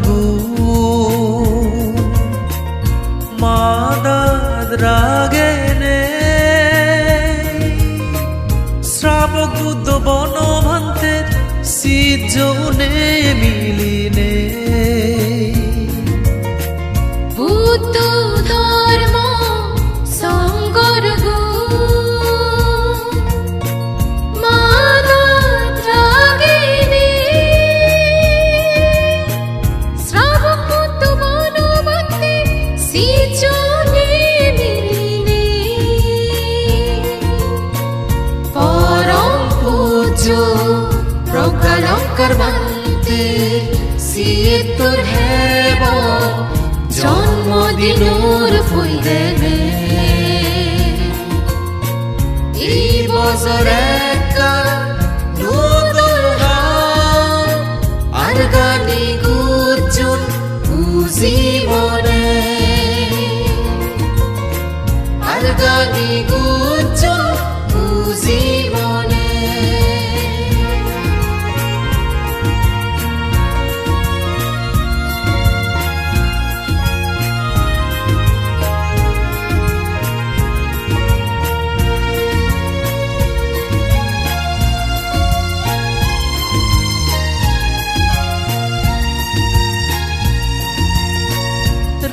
গু মাদাদ রাগেনে শ্রাবক বুদ্ধ বনভান্তের সিজনে মিলিনে বুদ্ধ ধর্ম সঙ্গর গু মাদাদ রাগেনে শ্রাবক বুদ্ধ বনভান্তের সিজনে মিলিনে পরম পূজ্য প্রজ্ঞালঙ্কার ভান্তের সিয়েতর হেব জন্মদিনৰ ফুইদেনে এই বছরে নতুন গান আর গানি গুঞ্জন জীবনে আর গানি গুঞ্জন জীবনে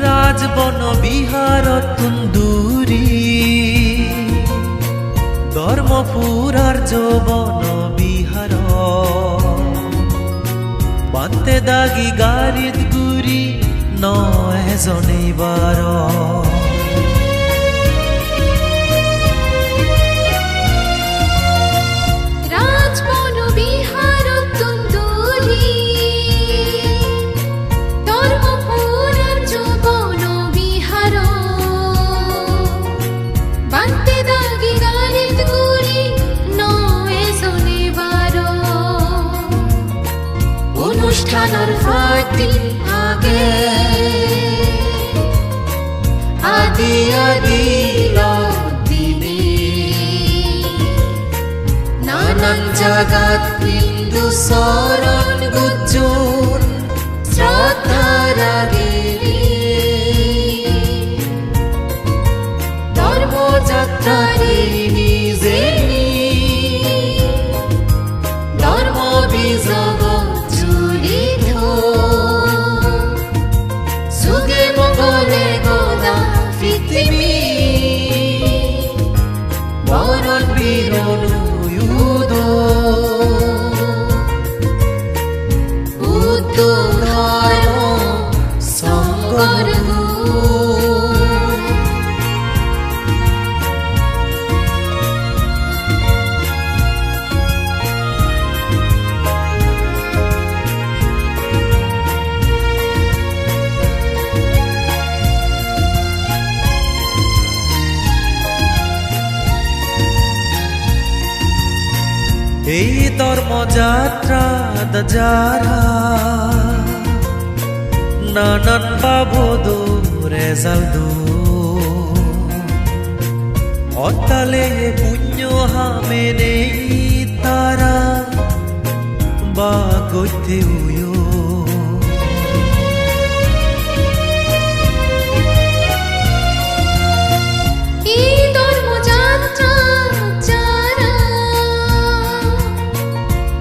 রাজবন বিহার তুন্দুরি ধর্মপুরার যৌবন বিহার বান্তে দাগি গারিত গুরি নয় জনেবার রাজবন বিহার তুন্দুরি ধর্মপুরার যৌবন বিহার বান্তে দাগি গারিত গুরি নয় জনেবার অনুষ্ঠানের ফাটিল আগে আদি আদি দিনে নানান জাগাত হিন্দু শরণ গুঞ্জন শ্রদ্ধার আগেরি ধর্মযাত্রারে নিজে ধর্ম বিজগ জুড়িত সুগে মঙ্গলে গোদা পৃথিবী মরণ বীরণ ইউদ বুদ্ধ ধর্ম সঙ্গর গু এই ধর্মযাত্রা যারা নানান বাবদো রেজাল্ট অতালে পুণ্য হামেনে তারা বা গইতে উয়ো এই ধর্মযাত্রা যারা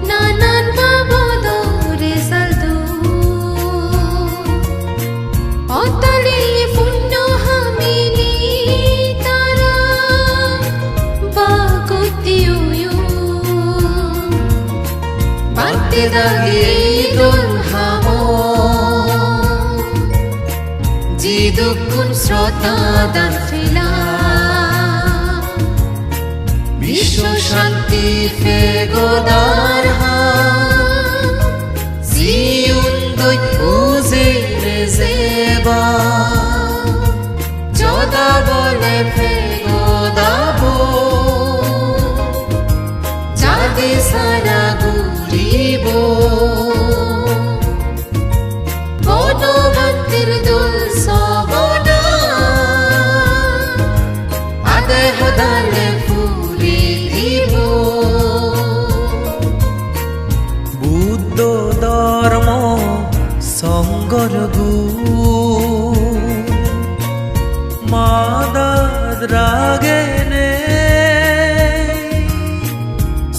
নানান বাবদ রেজাল্ট অতলে পুণ্য হামিনি তারা বাগতিয়ো বান্তে দাগে দোল হামো জিদুকুন শ্রোতা দান ফেলা বিশ্ব শান্তি ফে গোদার হা জিউন দই উজে রেজেবা জদা বলে ফে গোদাবো জাদি সারা গুরিব বনভান্তের দোল সবনা আদে হদালে ফুরি দিব বুদ্ধ ধর্ম সঙ্গর গু মাদাদ রাগেনে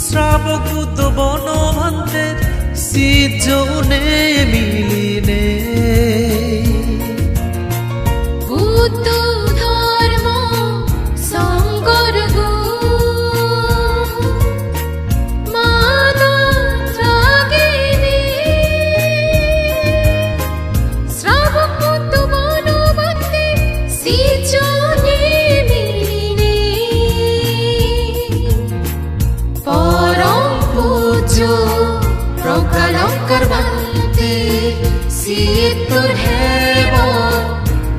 শ্রাবক বুদ্ধ বনভান্তের সিজনে মিলিনে বুদ্ধ ধর্ম সঙ্গর গু মাদাদ রাগেনে শ্রাবক বুদ্ধ বনভান্তের সিজনে মিলিনে পরম পূজ্য প্রকালঙ্কার ভান্তে সিদ্ধর হেব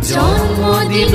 জন্মদিন